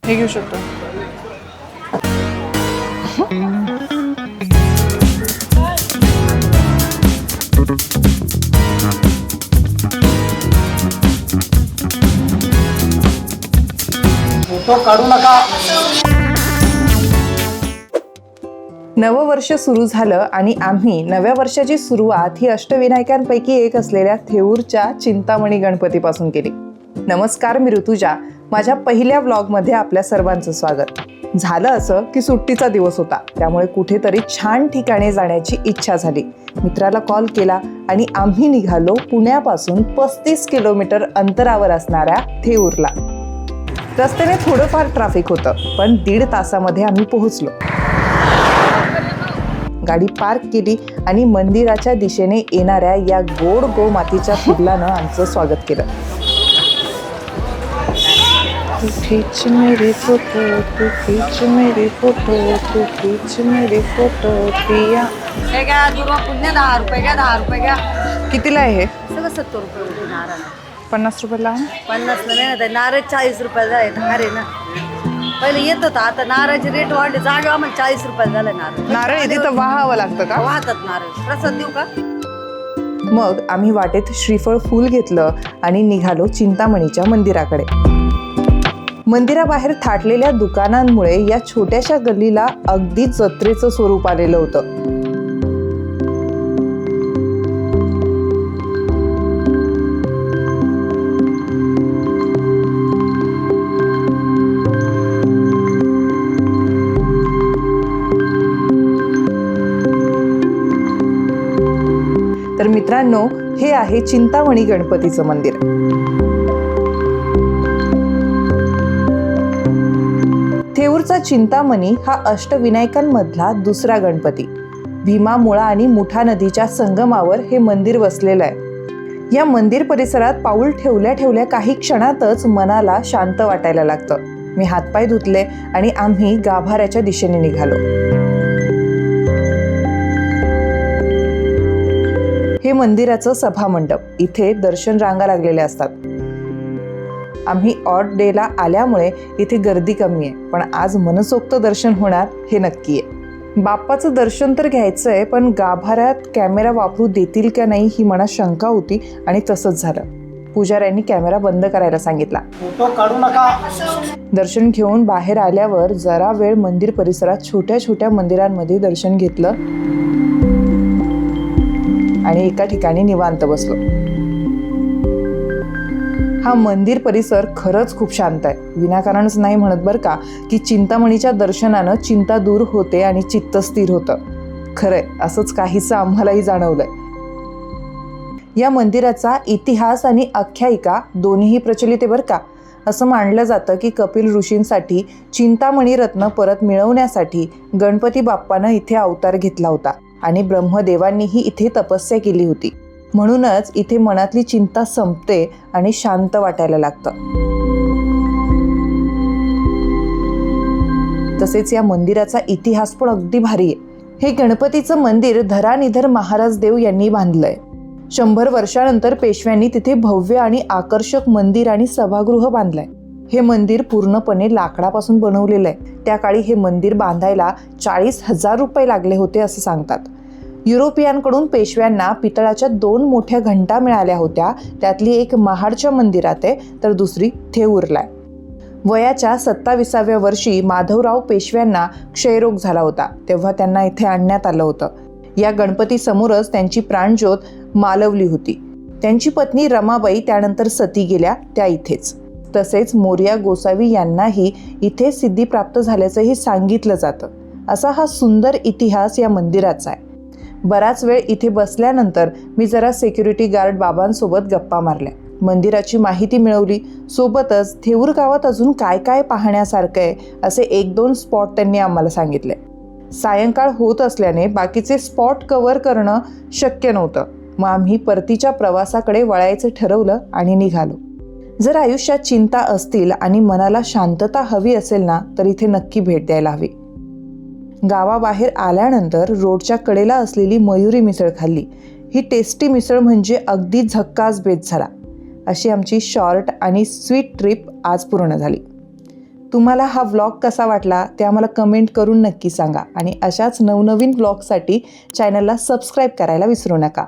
हे घेऊ शकतो. फोटो काढू नका. नववर्ष सुरू झालं आणि आम्ही नव्या वर्षाची सुरुवात ही अष्टविनायकांपैकी एक असलेल्या थेऊरच्या चिंतामणी गणपतीपासून केली. नमस्कार, मी ऋतुजा. माझ्या पहिल्या व्लॉगमध्ये आपल्या सर्वांचं स्वागत. झालं असं की सुट्टीचा दिवस होता, त्यामुळे कुठेतरी छान ठिकाणी जाण्याची इच्छा झाली. मित्राला कॉल केला आणि आम्ही निघालो पुण्यापासून 35 किलोमीटर अंतरावर असणाऱ्या थेऊरला. रस्त्याने थोडंफार ट्रॅफिक होतं, पण 1.5 तासामध्ये आम्ही पोहोचलो. गाडी पार्क केली आणि मंदिराच्या दिशेने येणाऱ्या या गोड गो मातीच्या फुलानं आमचं स्वागत केलं. तू खींच मेरे फोटो, तू खींच मेरे फोटो, तू खींच मेरे फोटो पिया. हे घ्या, दुर्वा पुण्य 10 रुपये घ्या, 10 रुपये घ्या. कितीला आहे हे? सगळं 70 रुपये होते नारळ. 50 रुपयाला आहे. 50 नाही ना, नारळ 40 रुपयाला आहे. अरे ना, पहिले येत होता, आता नारळाचे रेट वाढले. जागा आम्हाला 40 रुपयाला झालं नारळ. नारळ इथे तर वाहावं लागतं का? वाहतात नारळ. प्रसाद देऊ का? मग आम्ही वाटेत श्रीफळ फूल घेतलं आणि निघालो चिंतामणीच्या मंदिराकडे. मंदिराबाहेर थाटलेल्या दुकानांमुळे या छोट्याशा गल्लीला अगदी जत्रेचं स्वरूप आलेलं होतं. तर मित्रांनो, हे आहे चिंतामणी गणपतीचं मंदिर. थेऊरचा चिंतामणी हा अष्टविनायकांमधला दुसरा गणपती. भीमा, मुळा आणि मुठा नदीच्या संगमावर हे मंदिर वसलेलं आहे. या मंदिर परिसरात पाऊल ठेवल्या ठेवल्या काही क्षणातच मनाला शांत वाटायला लागतं. मी हातपाय धुतले आणि आम्ही गाभाऱ्याच्या दिशेने निघालो. हे मंदिराचं सभामंडप. इथे दर्शन रांगा लागलेल्या असतात. आम्ही ऑड डेला आल्यामुळे इथे गर्दी कमी आहे, पण आज मनसोक्त दर्शन होणार हे नक्की आहे. बाप्पाचं दर्शन तर घ्यायचंय, पण गाभाऱ्यात कॅमेरा वापरू देतील का नाही ही मनात शंका होती आणि तसंच झालं. पुजाऱ्यांनी कॅमेरा बंद करायला सांगितला. फोटो काढू नका. दर्शन घेऊन बाहेर आल्यावर जरा वेळ मंदिर परिसरात छोट्या छोट्या मंदिरांमध्ये दर्शन घेतलं आणि एका ठिकाणी निवांत बसलो. हा मंदिर परिसर खरंच खूप शांत आहे. विनाकारणच नाही म्हणत बरं का, की चिंतामणीच्या दर्शनानं चिंता दूर होते आणि चित्त स्थिर होतं. खरंय, असंच काहीसं आम्हालाही जाणवलंय. या मंदिराचा इतिहास आणि आख्यायिका दोन्हीही प्रचलित आहे बरं का. असं मानलं जातं की कपिल ऋषींसाठी चिंतामणी रत्न परत मिळवण्यासाठी गणपती बाप्पानं इथे अवतार घेतला होता आणि ब्रह्मदेवांनीही इथे तपस्या केली होती. म्हणूनच इथे मनातली चिंता संपते आणि शांत वाटायला लागतं. तसेच या मंदिराचा इतिहास पण अगदी भारी आहे. हे गणपतीचं मंदिर धरानिधर महाराज देव यांनी बांधलंय. 100 वर्षानंतर पेशव्यांनी तिथे भव्य आणि आकर्षक मंदिर आणि सभागृह बांधलंय. हे मंदिर पूर्णपणे लाकडापासून बनवलेलं आहे. त्या काळी हे मंदिर बांधायला 40,000 रुपये लागले होते असं सांगतात. युरोपियांकडून पेशव्यांना पितळाच्या 2 मोठ्या घंटा मिळाल्या होत्या. त्यातली एक महाडच्या मंदिरात आहे, तर दुसरी थेऊरला आहे. वयाच्या 27व्या वर्षी माधवराव पेशव्यांना क्षयरोग झाला होता, तेव्हा त्यांना इथे आणण्यात आलं होतं. या गणपती समोरच त्यांची प्राणज्योत मालवली होती. त्यांची पत्नी रमाबाई त्यानंतर सती गेल्या, त्या इथेच. तसेच मोरया गोसावी यांनाही इथे सिद्धी प्राप्त झाल्याचंही सांगितलं जातं. असा हा सुंदर इतिहास या मंदिराचा आहे. बराच वेळ इथे बसल्यानंतर मी जरा सिक्युरिटी गार्ड बाबांसोबत गप्पा मारल्या, मंदिराची माहिती मिळवली. सोबतच थेऊर गावात अजून काय काय पाहण्यासारखं आहे असे 1-2 स्पॉट त्यांनी आम्हाला सांगितले. सायंकाळ होत असल्याने बाकीचे स्पॉट कव्हर करणं शक्य नव्हतं. मग आम्ही परतीच्या प्रवासाकडे वळायचं ठरवलं आणि निघालो. जर आयुष्यात चिंता असतील आणि मनाला शांतता हवी असेल ना, तर इथे नक्की भेट द्यायला हवी. गावाबाहेर आल्यानंतर रोडच्या कडेला असलेली मयुरी मिसळ खाल्ली. ही टेस्टी मिसळ म्हणजे अगदी झक्कास बेत झाला. अशी आमची शॉर्ट आणि स्वीट ट्रिप आज पूर्ण झाली. तुम्हाला हा व्लॉग कसा वाटला ते आम्हाला कमेंट करून नक्की सांगा आणि अशाच नवनवीन व्लॉगसाठी चॅनलला सबस्क्राईब करायला विसरू नका.